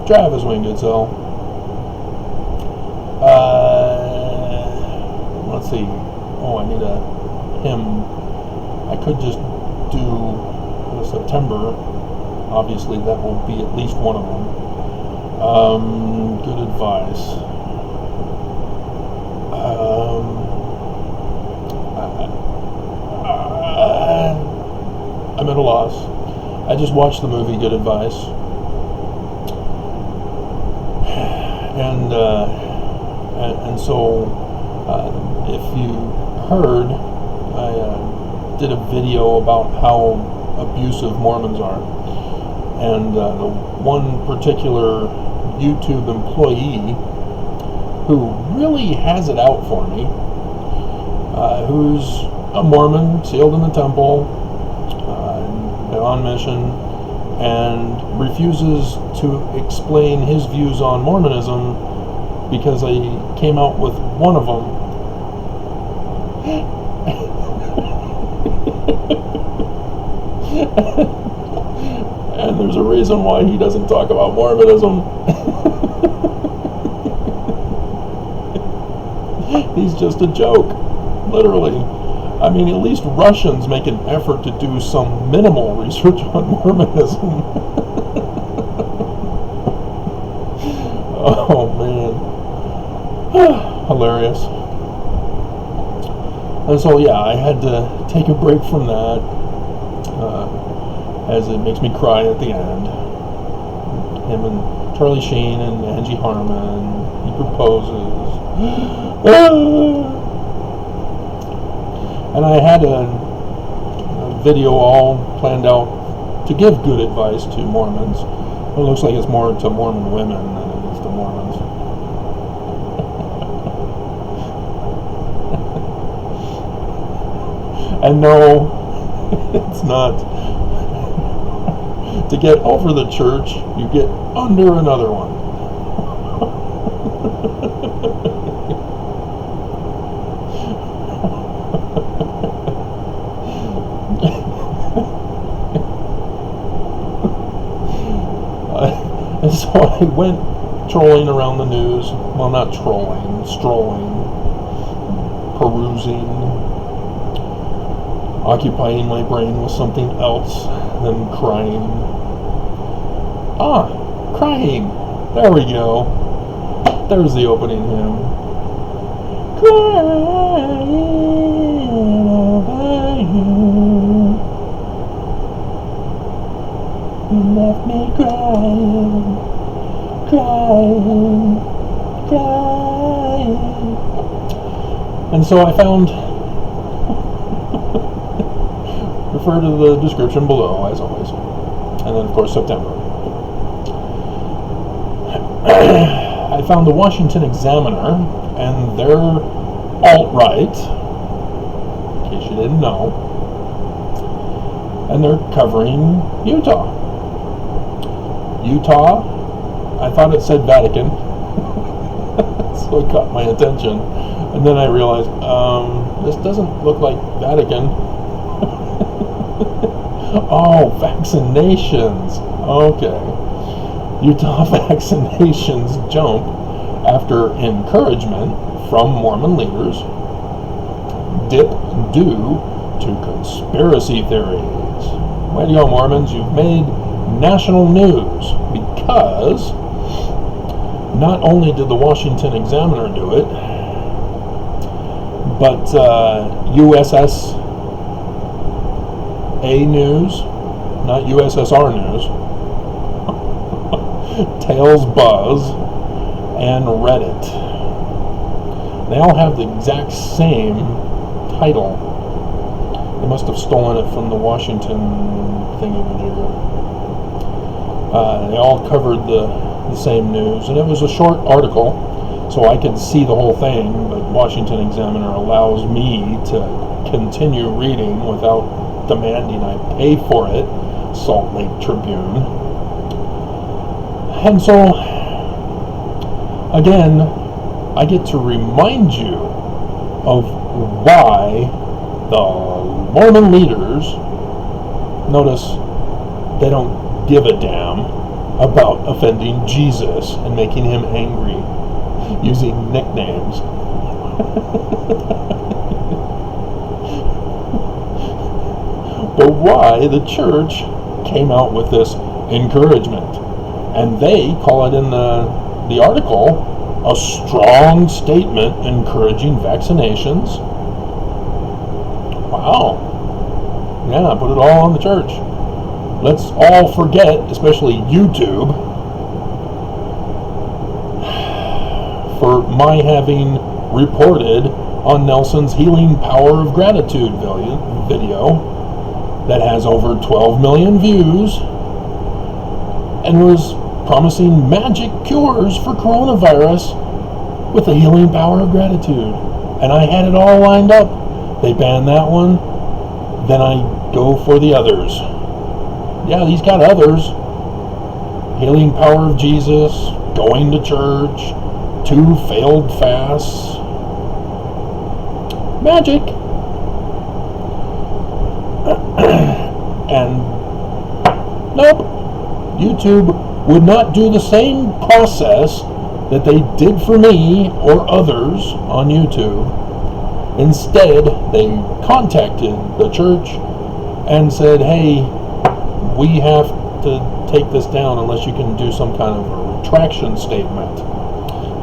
Travis Wingate, so. Let's see. Oh, I need a hymn. I could just do September. Obviously, that will be at least one of them. Good advice. I'm at a loss. I just watched the movie Good Advice. And so, if you heard, I did a video about how abusive Mormons are. And the one particular YouTube employee who really has it out for me, who's a Mormon, sealed in the temple, on mission, and refuses to explain his views on Mormonism because I came out with one of them. And there's a reason why he doesn't talk about Mormonism. He's just a joke, literally. I mean, at least Russians make an effort to do some minimal research on Mormonism. Oh, man. Hilarious. And so, yeah, I had to take a break from that, as it makes me cry at the end. Him and Charlie Sheen and Angie Harmon, he proposes. And I had a video all planned out to give good advice to Mormons. It looks like it's more to Mormon women than it is to Mormons. And no, it's not. To get over the church, you get under another one. And so I went trolling around the news. Well, not trolling, strolling, perusing, occupying my brain with something else than crying. Crying! There we go. There's the opening hymn. Crying over you. You left me crying, crying, crying. And so I found, refer to the description below, as always. And then, of course, September. I found the Washington Examiner, and they're alt-right, in case you didn't know. And they're covering Utah. Utah, I thought it said Vatican, so it caught my attention. And then I realized, this doesn't look like Vatican. Oh, vaccinations. Okay. Utah vaccinations jump after encouragement from Mormon leaders. Dip due to conspiracy theories. Way to go, Mormons. You've made national news because not only did the Washington Examiner do it, but USS A News, not USSR News, Tails Buzz, and Reddit. They all have the exact same title. They must have stolen it from the Washington thingamajigger. They all covered the same news, and it was a short article, so I could see the whole thing, but Washington Examiner allows me to continue reading without demanding I pay for it, Salt Lake Tribune. And so, again, I get to remind you of why the Mormon leaders, notice they don't give a damn, about offending Jesus and making him angry using nicknames. But why the church came out with this encouragement, and they call it in the article a strong statement encouraging vaccinations. Wow. Yeah, put it all on the church. Let's all forget, especially YouTube, for my having reported on Nelson's Healing Power of Gratitude video that has over 12 million views and was promising magic cures for coronavirus with the healing power of gratitude. And I had it all lined up. They banned that one, then I go for the others. Yeah, he's got others. Healing power of Jesus, going to church, 2 failed fasts. Magic. And nope, YouTube would not do the same process that they did for me or others on YouTube. Instead, they contacted the church and said, hey, we have to take this down unless you can do some kind of a retraction statement.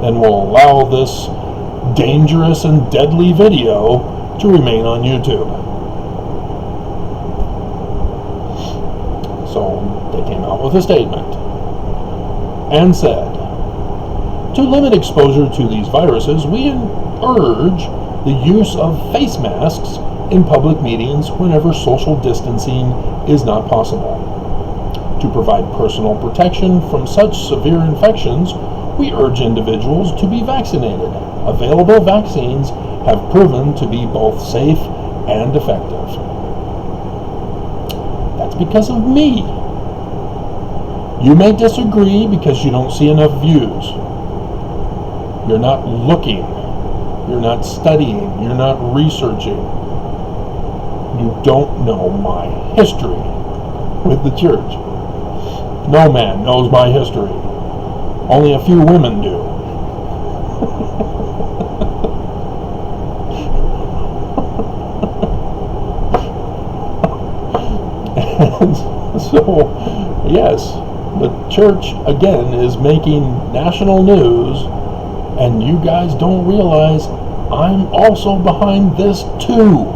Then we'll allow this dangerous and deadly video to remain on YouTube. So they came out with a statement and said, to limit exposure to these viruses, we urge the use of face masks in public meetings whenever social distancing is not possible. To provide personal protection from such severe infections, we urge individuals to be vaccinated. Available vaccines have proven to be both safe and effective. That's because of me. You may disagree because you don't see enough views. You're not looking. You're not studying. You're not researching. You don't know my history with the church. No man knows my history. Only a few women do. And so, yes, the church, again, is making national news, and you guys don't realize I'm also behind this too.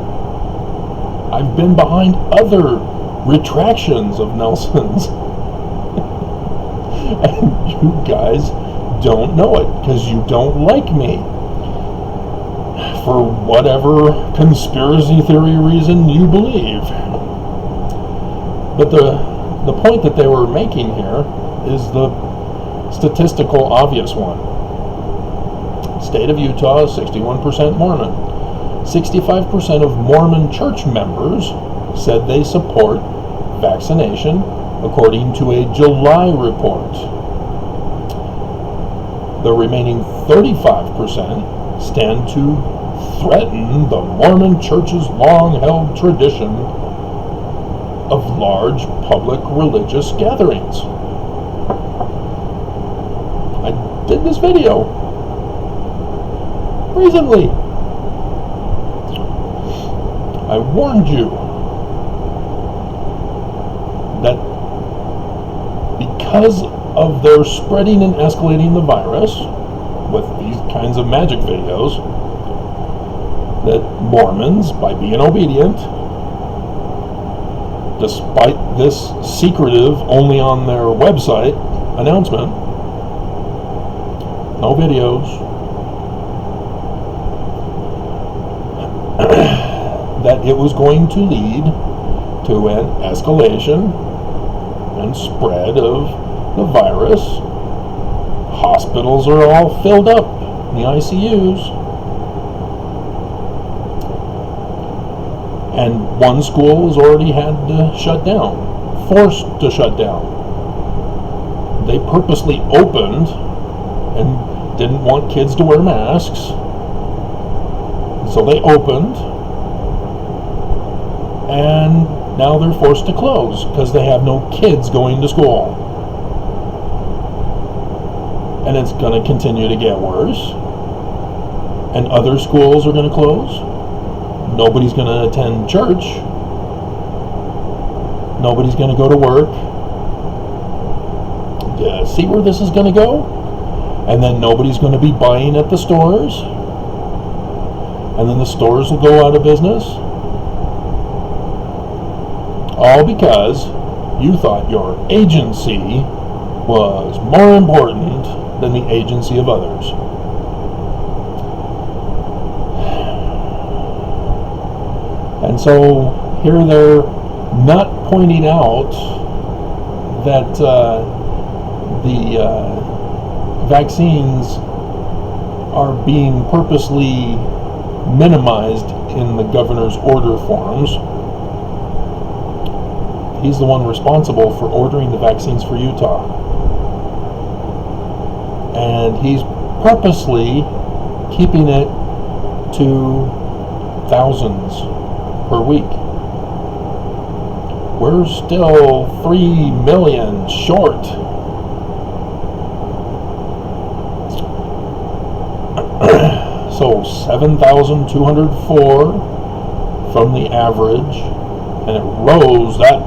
I've been behind other retractions of Nelson's. And you guys don't know it because you don't like me. For whatever conspiracy theory reason you believe. But the point that they were making here is the statistical obvious one. State of Utah is 61% Mormon. 65% of Mormon church members said they support vaccination, according to a July report. The remaining 35% stand to threaten the Mormon Church's long-held tradition of large public religious gatherings. I did this video recently. I warned you that because of their spreading and escalating the virus with these kinds of magic videos, that Mormons, by being obedient, despite this secretive, only on their website announcement, no videos, that it was going to lead to an escalation and spread of the virus. Hospitals are all filled up, the ICUs. And one school has already had to shut down, forced to shut down. They purposely opened and didn't want kids to wear masks. So they opened, and now they're forced to close because they have no kids going to school. and it's going to continue to get worse, and other schools are going to close. Nobody's going to attend church. Nobody's going to go to work. See where this is going to go? And then nobody's going to be buying at the stores. And then the stores will go out of business. All because you thought your agency was more important than the agency of others. And so here they're not pointing out that the vaccines are being purposely minimized in the governor's order forms. He's the one responsible for ordering the vaccines for Utah. And he's purposely keeping it to thousands per week. We're still 3 million short. So 7,204 from the average, and it rose that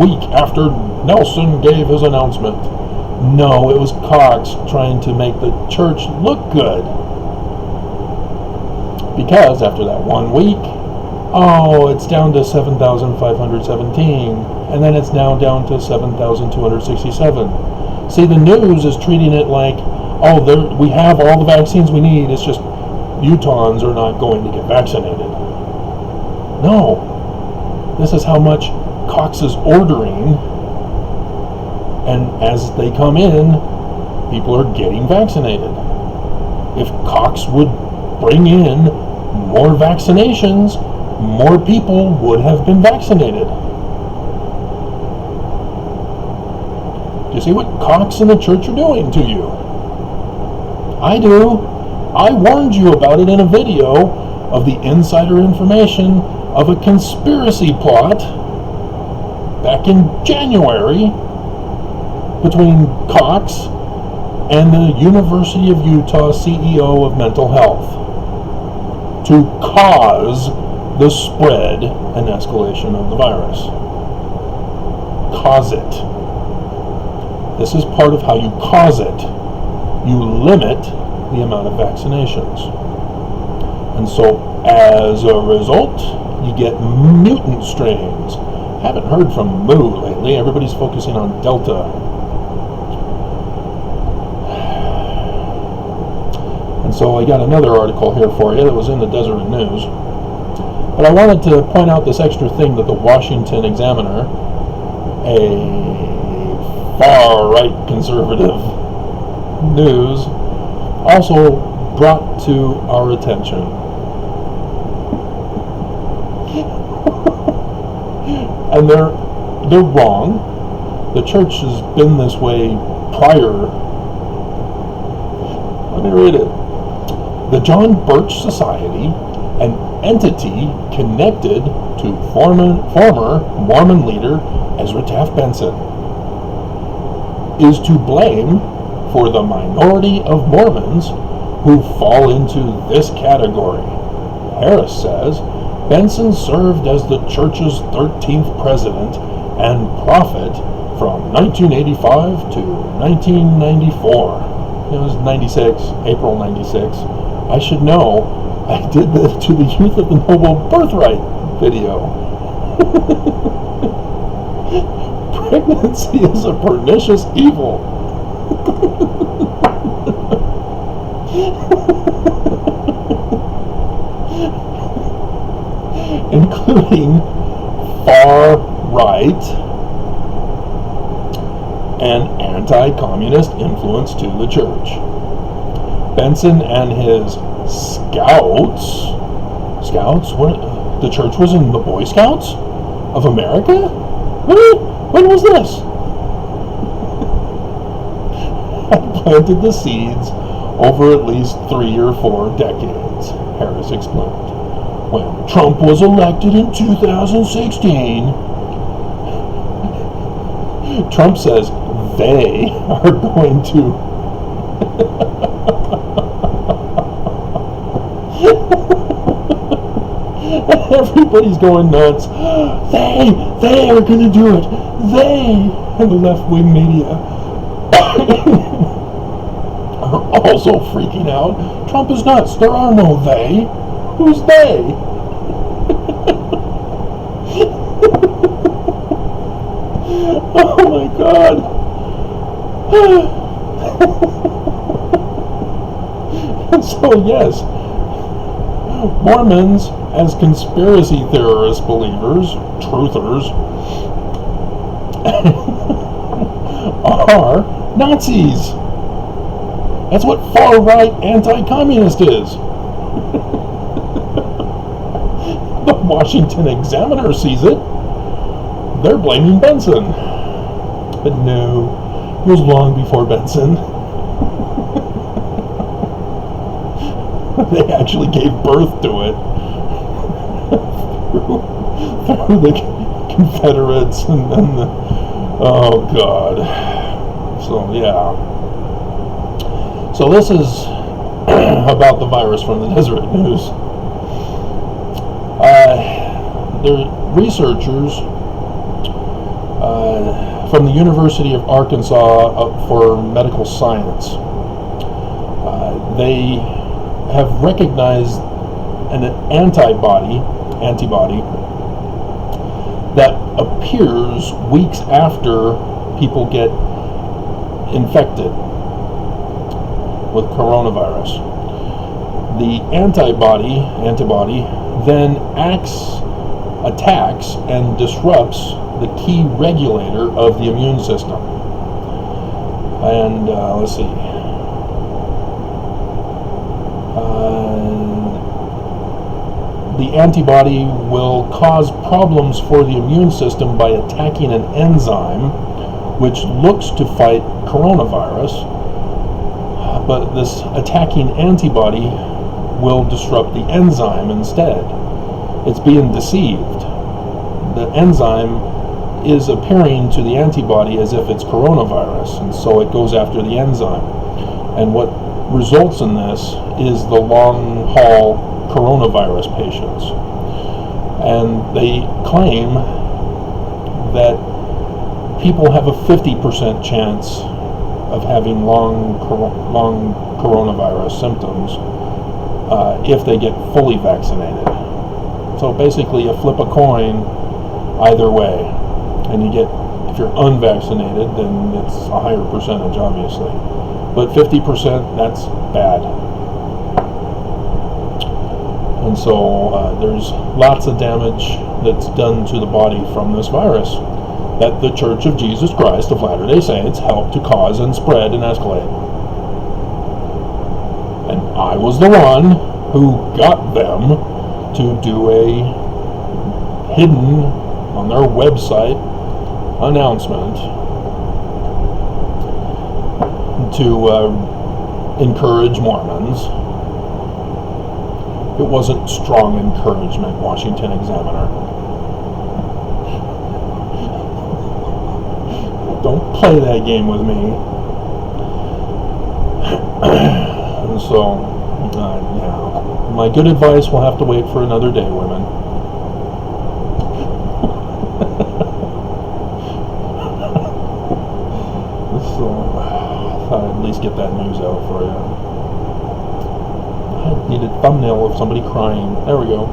week after Nelson gave his announcement. No, it was Cox trying to make the church look good. Because after that 1 week, it's down to 7,517, and then it's now down to 7,267. See, the news is treating it like, we have all the vaccines we need, it's just Utahns are not going to get vaccinated. No. This is how much Cox is ordering, and as they come in, people are getting vaccinated. If Cox would bring in more vaccinations, more people would have been vaccinated. Do you see what Cox and the church are doing to you? I do. I warned you about it in a video of the insider information of a conspiracy plot back in January between Cox and the University of Utah CEO of Mental Health to cause the spread and escalation of the virus. Cause it. This is part of how you cause it. You limit the amount of vaccinations. And so, as a result, you get mutant strains. Haven't heard from Moo lately. Everybody's focusing on Delta. And so I got another article here for you that was in the Deseret News. But I wanted to point out this extra thing that the Washington Examiner, a far-right conservative news, also brought to our attention. And they're wrong. The church has been this way prior. Let me read it. The John Birch Society, an entity connected to former Mormon leader Ezra Taft Benson, is to blame for the minority of Mormons who fall into this category. Harris says Benson served as the church's 13th president and prophet from 1985 to 1994. It was 96, April 96. I should know. I did the To the Youth of the Noble Birthright video. Pregnancy is a pernicious evil. Including far right and anti-communist influence to the church. Benson and his scouts, what, the church was in the Boy Scouts of America? When was this? I planted the seeds over at least 3 or 4 decades, Harris explained. When Trump was elected in 2016, Trump says they are going to Everybody's going nuts. They are going to do it. They, and the left-wing media are also freaking out. Trump is nuts. There are no they. Who's they? Oh my God. So yes, Mormons, as conspiracy theorist believers, truthers, are Nazis. That's what far-right anti-communist is. The Washington Examiner sees it. They're blaming Benson. But no, it was long before Benson. They actually gave birth to it through the Confederates and then the... Oh, God. So, yeah. So this is about the virus from the Deseret News. The researchers from the University of Arkansas for Medical Science, they have recognized an antibody that appears weeks after people get infected with coronavirus. The antibody then attacks and disrupts the key regulator of the immune system. And let's see. The antibody will cause problems for the immune system by attacking an enzyme which looks to fight coronavirus, but this attacking antibody will disrupt the enzyme instead. It's being deceived. The enzyme is appearing to the antibody as if it's coronavirus, and so it goes after the enzyme. And what results in this is the long-haul coronavirus patients. And they claim that people have a 50% chance of having long coronavirus symptoms if they get fully vaccinated. So basically you flip a coin either way, and you get, if you're unvaccinated, then it's a higher percentage, obviously. But 50%, that's bad. And so there's lots of damage that's done to the body from this virus that the Church of Jesus Christ of Latter-day Saints helped to cause and spread and escalate. And I was the one who got them to do a hidden on their website announcement to encourage Mormons. It wasn't strong encouragement, Washington Examiner. Don't play that game with me. And so, yeah. My good advice will have to wait for another day, women. So, I thought I'd at least get that news out for you. I needed a thumbnail of somebody crying. There we go.